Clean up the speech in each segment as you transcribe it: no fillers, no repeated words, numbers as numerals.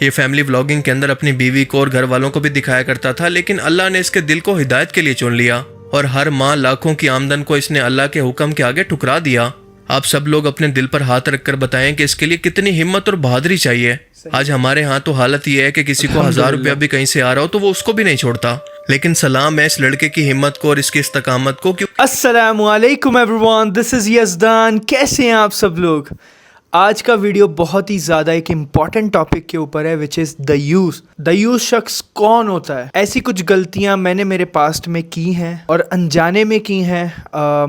یہ family vlogging کے اندر اپنی بیوی کو اور گھر والوں کو بھی دکھایا کرتا تھا، لیکن اللہ نے اس کے دل کو ہدایت کے لیے چن لیا اور ہر ماہ لاکھوں کی آمدن کو اس نے اللہ کے حکم کے آگے ٹھکرا دیا۔ آپ سب لوگ اپنے دل پر ہاتھ رکھ کر بتائیں کہ اس کے لیے کتنی ہمت اور بہادری چاہیے۔ آج ہمارے ہاں تو حالت یہ ہے کہ کسی کو 1000 روپیہ بھی کہیں سے آ رہا ہو تو وہ اس کو بھی نہیں چھوڑتا، لیکن سلام ہے اس لڑکے کی ہمت کو اور اس کی استقامت کو۔ السلام علیکم ایوری ون، دس از یزدان۔ کیسے ہیں آپ سب لوگ؟ آج کا ویڈیو بہت ہی زیادہ ایک امپورٹنٹ ٹاپک کے اوپر ہے، وچ از دیوس۔ دیوس شخص کون ہوتا ہے؟ ایسی کچھ غلطیاں میں نے میرے پاسٹ میں کی ہیں اور انجانے میں کی ہیں۔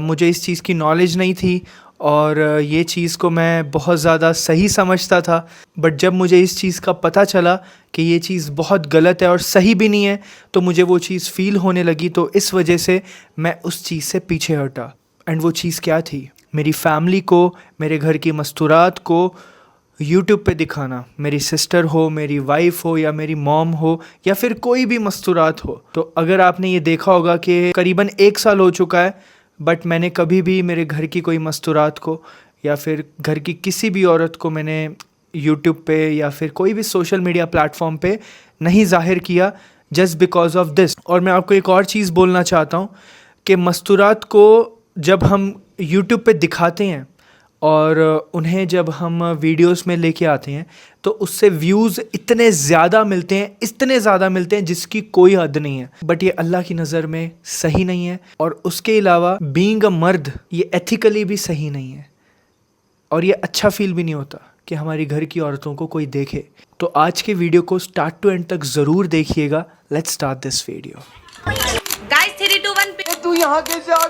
مجھے اس چیز کی نالج نہیں تھی اور یہ چیز کو میں بہت زیادہ صحیح سمجھتا تھا، بٹ جب مجھے اس چیز کا پتہ چلا کہ یہ چیز بہت غلط ہے اور صحیح بھی نہیں ہے تو مجھے وہ چیز فیل ہونے لگی، تو اس وجہ سے میں اس چیز سے پیچھے ہٹا۔ اینڈ وہ چیز کیا تھی؟ میری فیملی کو، میرے گھر کی مستورات کو یوٹیوب پہ دکھانا، میری سسٹر ہو، میری وائف ہو یا میری موم ہو یا پھر کوئی بھی مستورات ہو۔ تو اگر آپ نے یہ دیکھا ہوگا کہ قریباً 1 سال ہو چکا ہے، بٹ میں نے کبھی بھی میرے گھر کی کوئی مستورات کو یا پھر گھر کی کسی بھی عورت کو میں نے یوٹیوب پہ یا پھر کوئی بھی سوشل میڈیا پلیٹ فارم پہ نہیں ظاہر کیا، جسٹ بیکاز آف دس۔ اور میں آپ کو ایک اور چیز بولنا چاہتا ہوں کہ مستورات کو جب ہم یوٹیوب پہ دکھاتے ہیں اور انہیں جب ہم ویڈیوز میں لے کے آتے ہیں تو اس سے ویوز اتنے زیادہ ملتے ہیں جس کی کوئی حد نہیں ہے، بٹ یہ اللہ کی نظر میں صحیح نہیں ہے، اور اس کے علاوہ بینگ اے مرد یہ ایتھیکلی بھی صحیح نہیں ہے، اور یہ اچھا فیل بھی نہیں ہوتا کہ ہماری گھر کی عورتوں کو کوئی دیکھے۔ تو آج کے ویڈیو کو سٹارٹ ٹو اینڈ تک ضرور دیکھیے گا۔ Let's start this video. Guys 3 2 1 پہ تو یہاں کیسے آ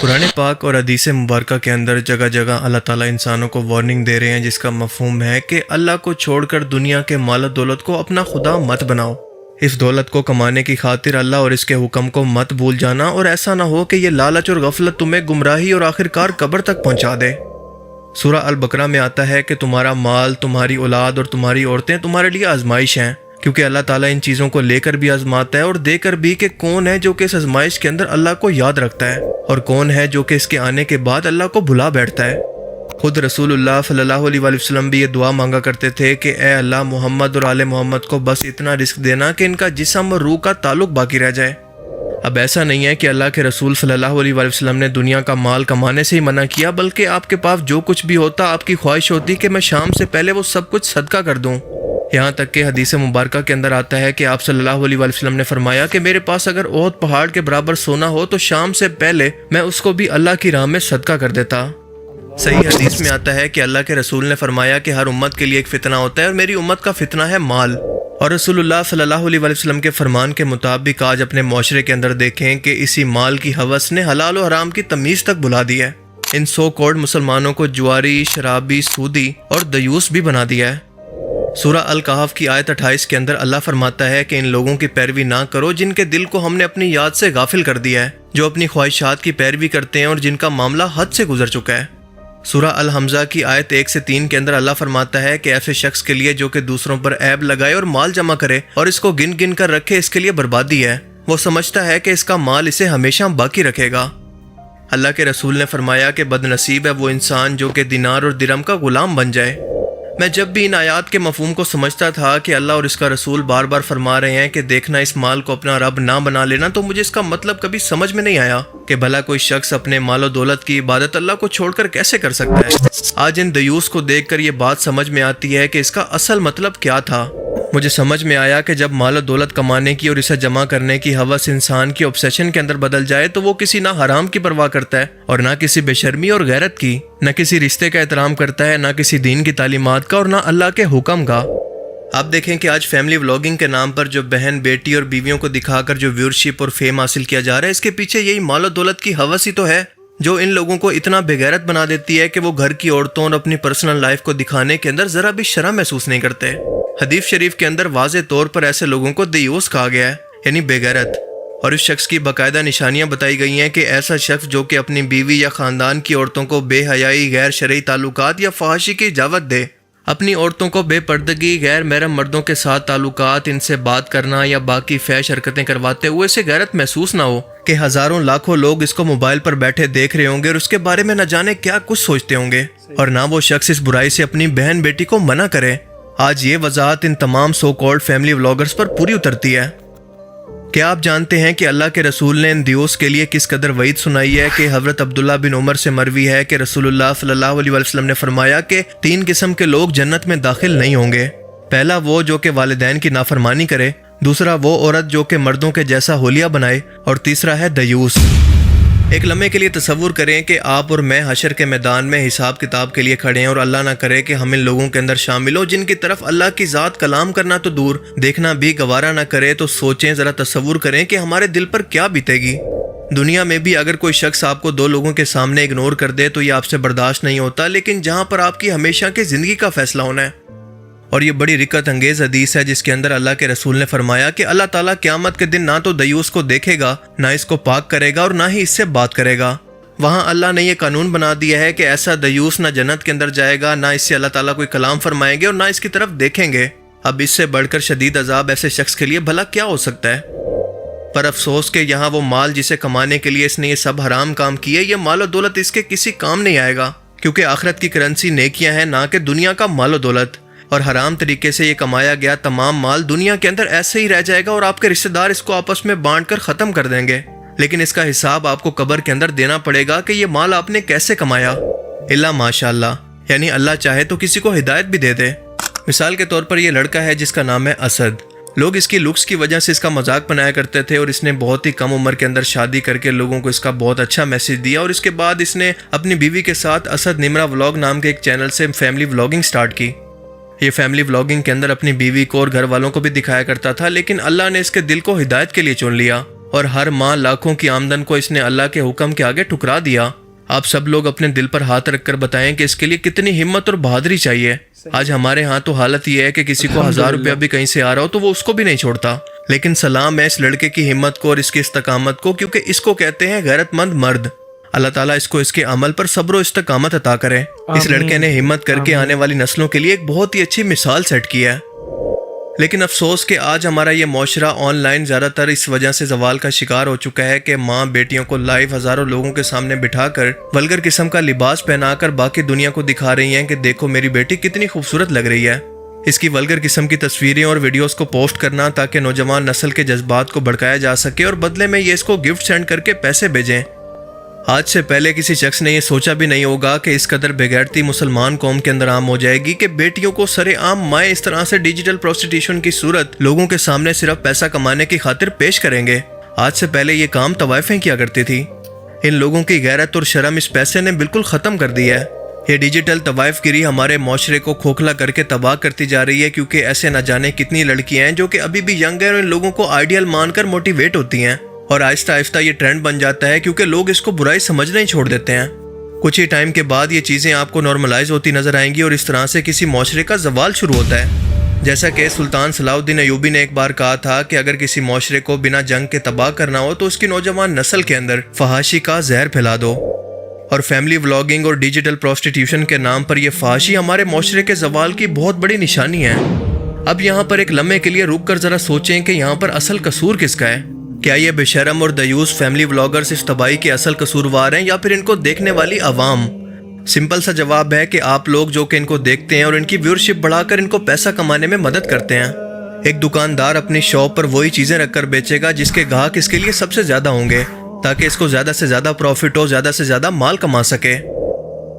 قرآن پاک اور حدیث مبارکہ کے اندر جگہ جگہ اللہ تعالیٰ انسانوں کو وارننگ دے رہے ہیں، جس کا مفہوم ہے کہ اللہ کو چھوڑ کر دنیا کے مال و دولت کو اپنا خدا مت بناؤ۔ اس دولت کو کمانے کی خاطر اللہ اور اس کے حکم کو مت بھول جانا، اور ایسا نہ ہو کہ یہ لالچ اور غفلت تمہیں گمراہی اور آخرکار قبر تک پہنچا دے۔ سورہ البقرہ میں آتا ہے کہ تمہارا مال، تمہاری اولاد اور تمہاری عورتیں تمہارے لیے آزمائش ہیں، کیونکہ اللہ تعالیٰ ان چیزوں کو لے کر بھی آزماتا ہے اور دے کر بھی، کہ کون ہے جو کہ اس آزمائش کے اندر اللہ کو یاد رکھتا ہے اور کون ہے جو کہ اس کے آنے کے بعد اللہ کو بھلا بیٹھتا ہے۔ خود رسول اللہ صلی اللہ علیہ وآلہ وسلم بھی یہ دعا مانگا کرتے تھے کہ اے اللہ، محمد اور آل محمد کو بس اتنا رزق دینا کہ ان کا جسم اور روح کا تعلق باقی رہ جائے۔ اب ایسا نہیں ہے کہ اللہ کے رسول صلی اللہ علیہ وآلہ وسلم نے دنیا کا مال کمانے سے ہی منع کیا، بلکہ آپ کے پاس جو کچھ بھی ہوتا آپ کی خواہش ہوتی کہ میں شام سے پہلے وہ سب کچھ صدقہ کر دوں۔ یہاں تک کہ حدیث مبارکہ کے اندر آتا ہے کہ آپ صلی اللہ علیہ وآلہ وسلم نے فرمایا کہ میرے پاس اگر احد پہاڑ کے برابر سونا ہو تو شام سے پہلے میں اس کو بھی اللہ کی راہ میں صدقہ کر دیتا۔ صحیح حدیث میں آتا ہے کہ اللہ کے رسول نے فرمایا کہ ہر امت کے لیے ایک فتنہ ہوتا ہے، اور میری امت کا فتنہ ہے مال۔ اور رسول اللہ صلی اللہ علیہ وآلہ وسلم کے فرمان کے مطابق آج اپنے معاشرے کے اندر دیکھیں کہ اسی مال کی ہوس نے حلال و حرام کی تمیز تک بھلا دی ہے۔ ان سو کوڈ مسلمانوں کو جواری، شرابی، سودی اور دیوس بھی بنا دیا ہے۔ سورہ الکہف کی آیت 28 کے اندر اللہ فرماتا ہے کہ ان لوگوں کی پیروی نہ کرو جن کے دل کو ہم نے اپنی یاد سے غافل کر دیا ہے، جو اپنی خواہشات کی پیروی کرتے ہیں اور جن کا معاملہ حد سے گزر چکا ہے۔ سورہ الحمزہ کی آیت 1 سے 3 کے اندر اللہ فرماتا ہے کہ ایسے شخص کے لیے جو کہ دوسروں پر عیب لگائے اور مال جمع کرے اور اس کو گن گن کر رکھے، اس کے لیے بربادی ہے۔ وہ سمجھتا ہے کہ اس کا مال اسے ہمیشہ باقی رکھے گا۔ اللہ کے رسول نے فرمایا کہ بد نصیب ہے وہ انسان جو کہ دینار اور درہم کا غلام بن جائے۔ میں جب بھی ان آیات کے مفہوم کو سمجھتا تھا کہ اللہ اور اس کا رسول بار بار فرما رہے ہیں کہ دیکھنا اس مال کو اپنا رب نہ بنا لینا، تو مجھے اس کا مطلب کبھی سمجھ میں نہیں آیا کہ بھلا کوئی شخص اپنے مال و دولت کی عبادت اللہ کو چھوڑ کر کیسے کر سکتا ہے۔ آج ان دیوس کو دیکھ کر یہ بات سمجھ میں آتی ہے کہ اس کا اصل مطلب کیا تھا۔ مجھے سمجھ میں آیا کہ جب مال و دولت کمانے کی اور اسے جمع کرنے کی ہوس انسان کی obsession کے اندر بدل جائے تو وہ کسی نہ حرام کی پرواہ کرتا ہے اور نہ کسی بے شرمی اور غیرت کی، نہ کسی رشتے کا احترام کرتا ہے، نہ کسی دین کی تعلیمات کا اور نہ اللہ کے حکم کا۔ آپ دیکھیں کہ آج فیملی ولاگنگ کے نام پر جو بہن، بیٹی اور بیویوں کو دکھا کر جو ویورشپ اور فیم حاصل کیا جا رہا ہے، اس کے پیچھے یہی مال و دولت کی ہوس ہی تو ہے جو ان لوگوں کو اتنا بے غیرت بنا دیتی ہے کہ وہ گھر کی عورتوں اور اپنی پرسنل لائف کو دکھانے کے اندر ذرا بھی شرم محسوس نہیں کرتے۔ حدیث شریف کے اندر واضح طور پر ایسے لوگوں کو دیوس کہا گیا ہے، یعنی بے غیرت، اور اس شخص کی باقاعدہ نشانیاں بتائی گئی ہیں کہ ایسا شخص جو کہ اپنی بیوی یا خاندان کی عورتوں کو بے حیائی، غیر شرعی تعلقات یا فحاشی کی اجازت دے، اپنی عورتوں کو بے پردگی، غیر محرم مردوں کے ساتھ تعلقات، ان سے بات کرنا یا باقی فحش حرکتیں کرواتے ہوئے اسے غیرت محسوس نہ ہو کہ ہزاروں لاکھوں لوگ اس کو موبائل پر بیٹھے دیکھ رہے ہوں گے اور اس کے بارے میں نہ جانے کیا کچھ سوچتے ہوں گے، اور نہ وہ شخص اس برائی سے اپنی بہن بیٹی کو منع کرے۔ آج یہ وضاحت ان تمام سو کالڈ فیملی ولاگرز پر پوری اترتی ہے۔ کیا آپ جانتے ہیں کہ اللہ کے رسول نے ان دیوس کے لیے کس قدر وعید سنائی ہے کہ حضرت عبداللہ بن عمر سے مروی ہے کہ رسول اللہ صلی اللہ علیہ وسلم نے فرمایا کہ 3 قسم کے لوگ جنت میں داخل نہیں ہوں گے۔ پہلا وہ جو کہ والدین کی نافرمانی کرے، دوسرا وہ عورت جو کہ مردوں کے جیسا حلیہ بنائے، اور تیسرا ہے دیوس۔ ایک لمحے کے لیے تصور کریں کہ آپ اور میں حشر کے میدان میں حساب کتاب کے لیے کھڑے ہیں، اور اللہ نہ کرے کہ ہم ان لوگوں کے اندر شامل ہو جن کی طرف اللہ کی ذات کلام کرنا تو دور، دیکھنا بھی گوارا نہ کرے۔ تو سوچیں، ذرا تصور کریں کہ ہمارے دل پر کیا بیتے گی۔ دنیا میں بھی اگر کوئی شخص آپ کو 2 لوگوں کے سامنے اگنور کر دے تو یہ آپ سے برداشت نہیں ہوتا، لیکن جہاں پر آپ کی ہمیشہ کی زندگی کا فیصلہ ہونا ہے۔ اور یہ بڑی رکت انگیز حدیث ہے جس کے اندر اللہ کے رسول نے فرمایا کہ اللہ تعالیٰ قیامت کے دن نہ تو دیوس کو دیکھے گا، نہ اس کو پاک کرے گا، اور نہ ہی اس سے بات کرے گا۔ وہاں اللہ نے یہ قانون بنا دیا ہے کہ ایسا دیوس نہ جنت کے اندر جائے گا، نہ اس سے اللہ تعالیٰ کوئی کلام فرمائیں گے، اور نہ اس کی طرف دیکھیں گے۔ اب اس سے بڑھ کر شدید عذاب ایسے شخص کے لیے بھلا کیا ہو سکتا ہے؟ پر افسوس کہ یہاں وہ مال جسے کمانے کے لیے اس نے یہ سب حرام کام کیے، یہ مال و دولت اس کے کسی کام نہیں آئے گا، کیونکہ آخرت کی کرنسی نیکیاں ہیں، نہ کہ دنیا کا مال و دولت۔ اور حرام طریقے سے یہ کمایا گیا تمام مال دنیا کے اندر ایسے ہی رہ جائے گا، اور آپ کے رشتہ دار اس کو آپس میں بانٹ کر ختم کر دیں گے، لیکن اس کا حساب آپ کو قبر کے اندر دینا پڑے گا کہ یہ مال آپ نے کیسے کمایا۔ اللہ ماشاء اللہ، یعنی اللہ چاہے تو کسی کو ہدایت بھی دے دے۔ مثال کے طور پر یہ لڑکا ہے جس کا نام ہے اسد۔ لوگ اس کی لکس کی وجہ سے اس کا مذاق بنایا کرتے تھے، اور اس نے بہت ہی کم عمر کے اندر شادی کر کے لوگوں کو اس کا بہت اچھا میسج دیا، اور اس کے بعد اس نے اپنی بیوی کے ساتھ اسد نمرا ولاگ نام کے ایک چینل سے فیملی ولاگنگ سٹارٹ کی۔ یہ فیملی ولاگنگ کے اندر اپنی بیوی کو اور گھر والوں کو بھی دکھایا کرتا تھا، لیکن اللہ نے اس کے دل کو ہدایت کے لیے چن لیا، اور ہر ماہ لاکھوں کی آمدن کو اس نے اللہ کے حکم کے آگے ٹھکرا دیا۔ آپ سب لوگ اپنے دل پر ہاتھ رکھ کر بتائیں کہ اس کے لیے کتنی ہمت اور بہادری چاہیے۔ آج ہمارے ہاں تو حالت یہ ہے کہ کسی کو 1000 روپیہ بھی کہیں سے آ رہا ہو تو وہ اس کو بھی نہیں چھوڑتا، لیکن سلام ہے اس لڑکے کی ہمت کو اور اس کی استقامت کو، کیونکہ اس کو کہتے ہیں غیرت مند مرد۔ اللہ تعالیٰ اس کو اس کے عمل پر صبر و استقامت عطا کرے۔ اس لڑکے نے ہمت کر کے آنے والی نسلوں کے لیے ایک بہت ہی اچھی مثال سیٹ کی ہے، لیکن افسوس کہ آج ہمارا یہ معاشرہ آن لائن زیادہ تر اس وجہ سے زوال کا شکار ہو چکا ہے کہ ماں بیٹیوں کو لائیو ہزاروں لوگوں کے سامنے بٹھا کر ولگر قسم کا لباس پہنا کر باقی دنیا کو دکھا رہی ہیں کہ دیکھو میری بیٹی کتنی خوبصورت لگ رہی ہے۔ اس کی ولگر قسم کی تصویریں اور ویڈیوز کو پوسٹ کرنا تاکہ نوجوان نسل کے جذبات کو بھڑکایا جا سکے، اور بدلے میں یہ اس کو گفٹ سینڈ کر کے پیسے بھیجیں۔ آج سے پہلے کسی شخص نے یہ سوچا بھی نہیں ہوگا کہ اس قدر بغیرتی مسلمان قوم کے اندر عام ہو جائے گی کہ بیٹیوں کو سرے عام مائیں اس طرح سے ڈیجیٹل پروسٹیٹیوشن کی صورت لوگوں کے سامنے صرف پیسہ کمانے کی خاطر پیش کریں گے۔ آج سے پہلے یہ کام طوائفیں کیا کرتی تھی۔ ان لوگوں کی غیرت اور شرم اس پیسے نے بالکل ختم کر دی ہے۔ یہ ڈیجیٹل طوائف گیری ہمارے معاشرے کو کھوکھلا کر کے تباہ کرتی جا رہی ہے، کیونکہ ایسے نہ جانے کتنی لڑکیاں ہیں جو کہ ابھی بھی ینگ ہیں اور ان لوگوں کو آئیڈیل مان کر موٹیویٹ ہوتی ہیں، اور آہستہ آہستہ یہ ٹرینڈ بن جاتا ہے کیونکہ لوگ اس کو برائی سمجھنا ہی چھوڑ دیتے ہیں۔ کچھ ہی ٹائم کے بعد یہ چیزیں آپ کو نارملائز ہوتی نظر آئیں گی، اور اس طرح سے کسی معاشرے کا زوال شروع ہوتا ہے۔ جیسا کہ سلطان صلاح الدین ایوبی نے ایک بار کہا تھا کہ اگر کسی معاشرے کو بنا جنگ کے تباہ کرنا ہو تو اس کی نوجوان نسل کے اندر فحاشی کا زہر پھیلا دو۔ اور فیملی ولاگنگ اور ڈیجیٹل پروسٹیٹیوشن کے نام پر یہ فحاشی ہمارے معاشرے کے زوال کی بہت بڑی نشانی ہے۔ اب یہاں پر ایک لمحے کے لیے رک کر ذرا سوچیں کہ یہاں پر اصل قصور کس کا ہے؟ کیا یہ بے شرم اور دیوس فیملی ولاگرز اس تباہی کے اصل قصوروار ہیں، یا پھر ان کو دیکھنے والی عوام؟ سمپل سا جواب ہے کہ آپ لوگ جو کہ ان کو دیکھتے ہیں اور ان کی ویورشپ بڑھا کر ان کو پیسہ کمانے میں مدد کرتے ہیں۔ ایک دکاندار اپنی شاپ پر وہی چیزیں رکھ کر بیچے گا جس کے گاہک اس کے لیے سب سے زیادہ ہوں گے، تاکہ اس کو زیادہ سے زیادہ پروفٹ ہو، زیادہ سے زیادہ مال کما سکے۔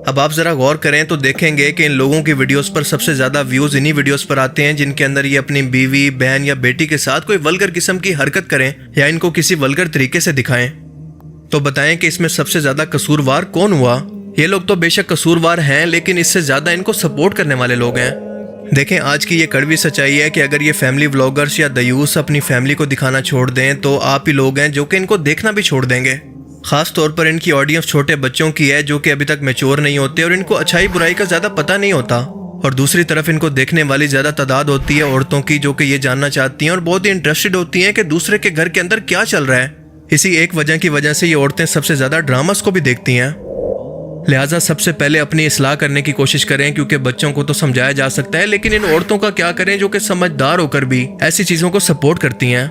اب آپ ذرا غور کریں تو دیکھیں گے کہ ان لوگوں کی ویڈیوز پر سب سے زیادہ ویوز انہی ویڈیوز پر آتے ہیں جن کے اندر یہ اپنی بیوی، بہن یا بیٹی کے ساتھ کوئی ولگر قسم کی حرکت کریں یا ان کو کسی ولگر طریقے سے دکھائیں۔ تو بتائیں کہ اس میں سب سے زیادہ قصوروار کون ہوا؟ یہ لوگ تو بے شک قصوروار ہیں، لیکن اس سے زیادہ ان کو سپورٹ کرنے والے لوگ ہیں۔ دیکھیں آج کی یہ کڑوی سچائی ہے کہ اگر یہ فیملی ولاگرز یا دیوس اپنی فیملی کو دکھانا چھوڑ دیں تو آپ ہی لوگ ہیں جو کہ ان کو دیکھنا بھی چھوڑ دیں گے۔ خاص طور پر ان کی آڈینس چھوٹے بچوں کی ہے جو کہ ابھی تک میچور نہیں ہوتے اور ان کو اچھائی برائی کا زیادہ پتہ نہیں ہوتا، اور دوسری طرف ان کو دیکھنے والی زیادہ تعداد ہوتی ہے عورتوں کی جو کہ یہ جاننا چاہتی ہیں اور بہت ہی انٹرسٹڈ ہوتی ہیں کہ دوسرے کے گھر کے اندر کیا چل رہا ہے۔ اسی ایک وجہ کی وجہ سے یہ عورتیں سب سے زیادہ ڈراماز کو بھی دیکھتی ہیں۔ لہٰذا سب سے پہلے اپنی اصلاح کرنے کی کوشش کریں، کیونکہ بچوں کو تو سمجھایا جا سکتا ہے، لیکن ان عورتوں کا کیا کریں جو کہ سمجھدار ہو کر بھی ایسی چیزوں کو سپورٹ کرتی ہیں۔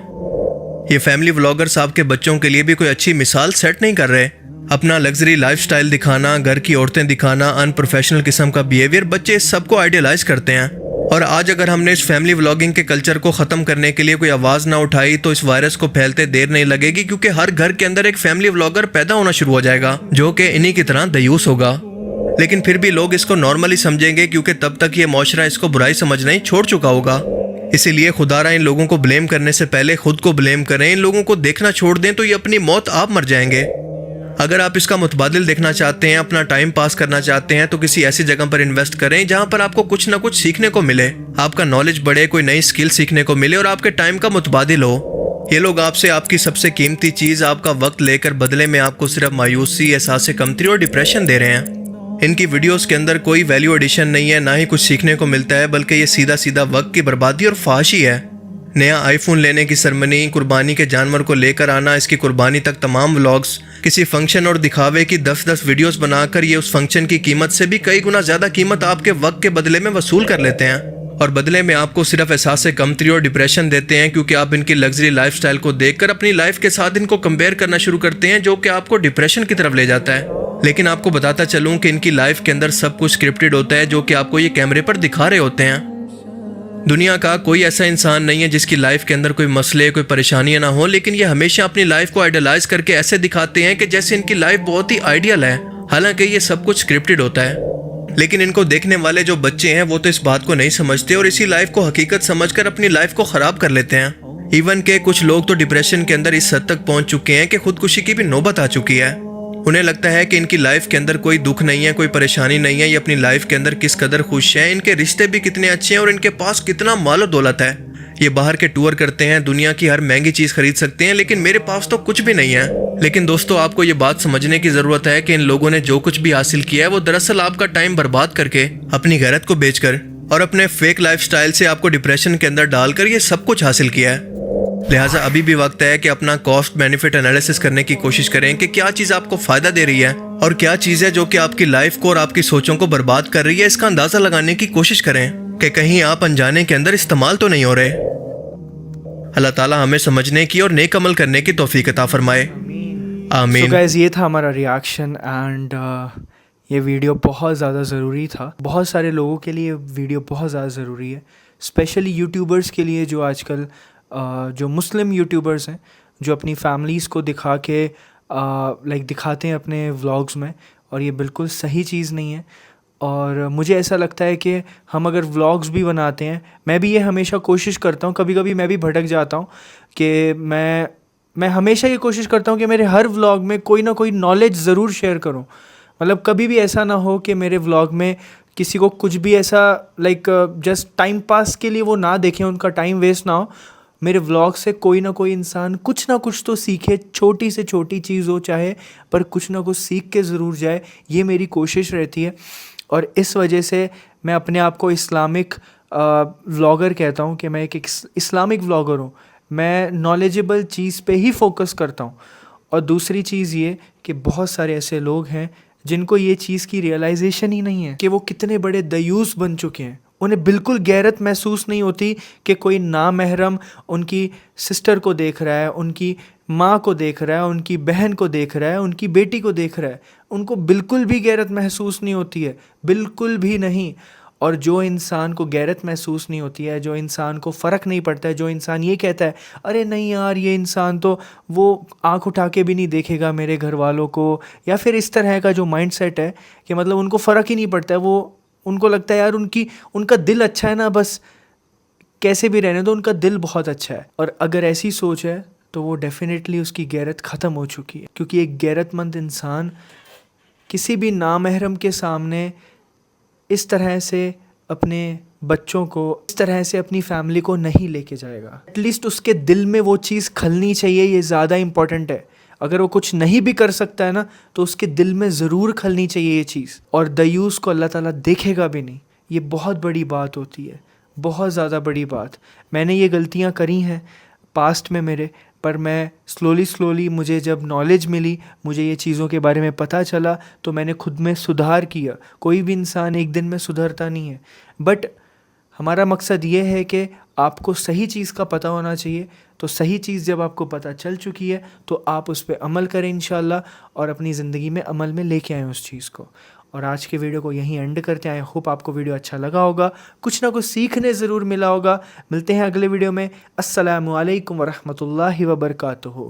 یہ فیملی ولاگرز آپ کے بچوں کے لیے بھی کوئی اچھی مثال سیٹ نہیں کر رہے۔ اپنا لگژری لائف سٹائل دکھانا، گھر کی عورتیں دکھانا، ان پروفیشنل قسم کا بیہیویئر، بچے اس سب کو آئیڈیلائز کرتے ہیں۔ اور آج اگر ہم نے اس فیملی ولاگنگ کے کلچر کو ختم کرنے کے لیے کوئی آواز نہ اٹھائی تو اس وائرس کو پھیلتے دیر نہیں لگے گی، کیونکہ ہر گھر کے اندر ایک فیملی ولاگر پیدا ہونا شروع ہو جائے گا جو کہ انہی کی طرح دیوس ہوگا۔ لیکن پھر بھی لوگ اس کو نارملی سمجھیں گے، کیونکہ تب تک یہ معاشرہ اس کو برائی سمجھنا ہی چھوڑ چکا ہوگا۔ اسی لیے خدا را ان لوگوں کو بلیم کرنے سے پہلے خود کو بلیم کریں۔ ان لوگوں کو دیکھنا چھوڑ دیں تو یہ اپنی موت آپ مر جائیں گے۔ اگر آپ اس کا متبادل دیکھنا چاہتے ہیں، اپنا ٹائم پاس کرنا چاہتے ہیں، تو کسی ایسی جگہ پر انویسٹ کریں جہاں پر آپ کو کچھ نہ کچھ سیکھنے کو ملے، آپ کا نالج بڑھے، کوئی نئی سکل سیکھنے کو ملے اور آپ کے ٹائم کا متبادل ہو۔ یہ لوگ آپ سے آپ کی سب سے قیمتی چیز، آپ کا وقت لے کر بدلے میں آپ کو صرف مایوسی، احساس کمتری اور ڈپریشن دے رہے ہیں۔ ان کی ویڈیوز کے اندر کوئی ویلیو ایڈیشن نہیں ہے، نہ ہی کچھ سیکھنے کو ملتا ہے، بلکہ یہ سیدھا سیدھا وقت کی بربادی اور فحاشی ہے۔ نیا آئی فون لینے کی سرمنی، قربانی کے جانور کو لے کر آنا، اس کی قربانی تک تمام ولاگز، کسی فنکشن اور دکھاوے کی 10 ویڈیوز بنا کر یہ اس فنکشن کی قیمت سے بھی کئی گنا زیادہ قیمت آپ کے وقت کے بدلے میں وصول کر لیتے ہیں، اور بدلے میں آپ کو صرف احساس کمتری اور ڈپریشن دیتے ہیں، کیونکہ آپ ان کی لگژری لائف سٹائل کو دیکھ کر اپنی لائف کے ساتھ ان کو کمپیئر کرنا شروع کرتے ہیں، جو کہ آپ کو ڈپریشن کی طرف لے جاتا ہے۔ لیکن آپ کو بتاتا چلوں کہ ان کی لائف کے اندر سب کچھ اسکرپٹڈ ہوتا ہے، جو کہ آپ کو یہ کیمرے پر دکھا رہے ہوتے ہیں۔ دنیا کا کوئی ایسا انسان نہیں ہے جس کی لائف کے اندر کوئی مسئلے، کوئی پریشانیاں نہ ہوں، لیکن یہ ہمیشہ اپنی لائف کو آئیڈیلائز کر کے ایسے دکھاتے ہیں کہ جیسے ان کی لائف بہت ہی آئیڈیل ہے، حالانکہ یہ سب کچھ اسکرپٹڈ ہوتا ہے۔ لیکن ان کو دیکھنے والے جو بچے ہیں وہ تو اس بات کو نہیں سمجھتے اور اسی لائف کو حقیقت سمجھ کر اپنی لائف کو خراب کر لیتے ہیں۔ ایون کہ کچھ لوگ تو ڈپریشن کے اندر اس حد تک پہنچ چکے ہیں کہ خودکشی کی بھی نوبت آ چکی ہے۔ انہیں لگتا ہے کہ ان کی لائف کے اندر کوئی دکھ نہیں ہے، کوئی پریشانی نہیں ہے، یہ اپنی لائف کے اندر کس قدر خوش ہیں، ان کے رشتے بھی کتنے اچھے ہیں اور ان کے پاس کتنا مال و دولت ہے۔ یہ باہر کے ٹور کرتے ہیں، دنیا کی ہر مہنگی چیز خرید سکتے ہیں، لیکن میرے پاس تو کچھ بھی نہیں ہے۔ لیکن دوستو، آپ کو یہ بات سمجھنے کی ضرورت ہے کہ ان لوگوں نے جو کچھ بھی حاصل کیا ہے وہ دراصل آپ کا ٹائم برباد کر کے، اپنی غیرت کو بیچ کر اور اپنے فیک لائف سٹائل سے آپ کو ڈپریشن کے اندر ڈال کر یہ سب کچھ حاصل کیا ہے۔ لہٰذا ابھی بھی وقت ہے کہ اپنا کاسٹ بینیفٹ انالیسس کرنے کی کوشش کریں کہ کیا چیز آپ کو فائدہ دے رہی ہے اور کیا چیز ہے جو کہ آپ کی لائف کو اور آپ کی سوچوں کو برباد کر رہی ہے۔ اس کا اندازہ لگانے کی کوشش کریں کہ کہیں آپ انجانے کے اندر استعمال تو نہیں ہو رہے۔ اللہ تعالیٰ ہمیں سمجھنے کی اور نیک عمل کرنے کی توفیق عطا فرمائے، آمین۔ So guys، یہ تھا ہمارا ریاکشن اینڈ یہ ویڈیو بہت زیادہ ضروری تھا۔ بہت سارے لوگوں کے لیے ویڈیو بہت زیادہ ضروری ہے، اسپیشلی یوٹیوبرز کے لیے، جو آج کل جو مسلم یوٹیوبرز ہیں، جو اپنی فیملیز کو دکھا کے دکھاتے ہیں اپنے ولاگز میں، اور یہ بالکل صحیح چیز نہیں ہے۔ اور مجھے ایسا لگتا ہے کہ ہم اگر ولاگز بھی بناتے ہیں، میں بھی یہ ہمیشہ کوشش کرتا ہوں، کبھی کبھی میں بھی بھٹک جاتا ہوں کہ میں ہمیشہ یہ کوشش کرتا ہوں کہ میرے ہر ولاگ میں کوئی نہ کوئی نالج ضرور شیئر کروں۔ مطلب کبھی بھی ایسا نہ ہو کہ میرے ولاگ میں کسی کو کچھ بھی ایسا جسٹ ٹائم پاس کے لیے وہ نہ دیکھیں، ان کا ٹائم ویسٹ نہ ہو۔ میرے ولاگ سے کوئی نہ کوئی انسان کچھ نہ کچھ تو سیکھے، چھوٹی سے چھوٹی چیز ہو چاہے، پر کچھ نہ کچھ سیکھ کے ضرور جائے، یہ میری کوشش رہتی ہے۔ اور اس وجہ سے میں اپنے آپ کو اسلامک ولاگر کہتا ہوں کہ میں ایک اسلامک ولاگر ہوں۔ میں نالجبل چیز پہ ہی فوکس کرتا ہوں۔ اور دوسری چیز یہ کہ بہت سارے ایسے لوگ ہیں جن کو یہ چیز کی ریئلائزیشن ہی نہیں ہے کہ وہ کتنے بڑے دیوس بن چکے ہیں۔ انہیں بالکل غیرت محسوس نہیں ہوتی کہ کوئی نامحرم ان کی سسٹر کو دیکھ رہا ہے، ان کی ماں کو دیکھ رہا ہے، ان کی بہن کو دیکھ رہا ہے، ان کی بیٹی کو دیکھ رہا ہے۔ ان کو بالکل بھی غیرت محسوس نہیں ہوتی ہے، بالکل بھی نہیں۔ اور جو انسان کو غیرت محسوس نہیں ہوتی ہے، جو انسان کو فرق نہیں پڑتا ہے، جو انسان یہ کہتا ہے ارے نہیں یار یہ انسان تو وہ آنکھ اٹھا کے بھی نہیں دیکھے گا میرے گھر والوں کو، یا پھر اس طرح کا جو مائنڈ سیٹ ہے کہ مطلب ان کو فرق ہی نہیں پڑتا ہے، وہ ان کو لگتا ہے یار ان کا دل اچھا ہے نا، بس کیسے بھی رہنے دو، ان کا دل بہت اچھا ہے۔ اور اگر ایسی سوچ ہے تو وہ ڈیفینیٹلی اس کی غیرت ختم ہو چکی ہے، کیونکہ ایک غیرت مند انسان کسی بھی نامحرم کے سامنے اس طرح سے اپنے بچوں کو، اس طرح سے اپنی فیملی کو نہیں لے کے جائے گا۔ ایٹ لیسٹ اس کے دل میں وہ چیز کھلنی چاہیے، یہ زیادہ امپورٹنٹ ہے۔ اگر وہ کچھ نہیں بھی کر سکتا ہے نا، تو اس کے دل میں ضرور کھلنی چاہیے یہ چیز۔ اور دیوس کو اللہ تعالیٰ دیکھے گا بھی نہیں، یہ بہت بڑی بات ہوتی ہے، بہت زیادہ بڑی بات۔ میں نے یہ غلطیاں کری ہیں پاسٹ میں میرے، پر میں سلولی مجھے جب نالج ملی، مجھے یہ چیزوں کے بارے میں پتہ چلا، تو میں نے خود میں سدھار کیا. کوئی بھی انسان ایک دن میں سدھرتا نہیں ہے، بٹ ہمارا مقصد یہ ہے کہ آپ کو صحیح چیز کا پتہ ہونا چاہیے. تو صحیح چیز جب آپ کو پتہ چل چکی ہے تو آپ اس پہ عمل کریں انشاءاللہ، اور اپنی زندگی میں عمل میں لے کے آئیں اس چیز کو. اور آج کے ویڈیو کو یہیں اینڈ کرتے ہیں. ہوپ آپ کو ویڈیو اچھا لگا ہوگا، کچھ نہ کچھ سیکھنے ضرور ملا ہوگا. ملتے ہیں اگلے ویڈیو میں. السلام علیکم ورحمۃ اللہ وبرکاتہ.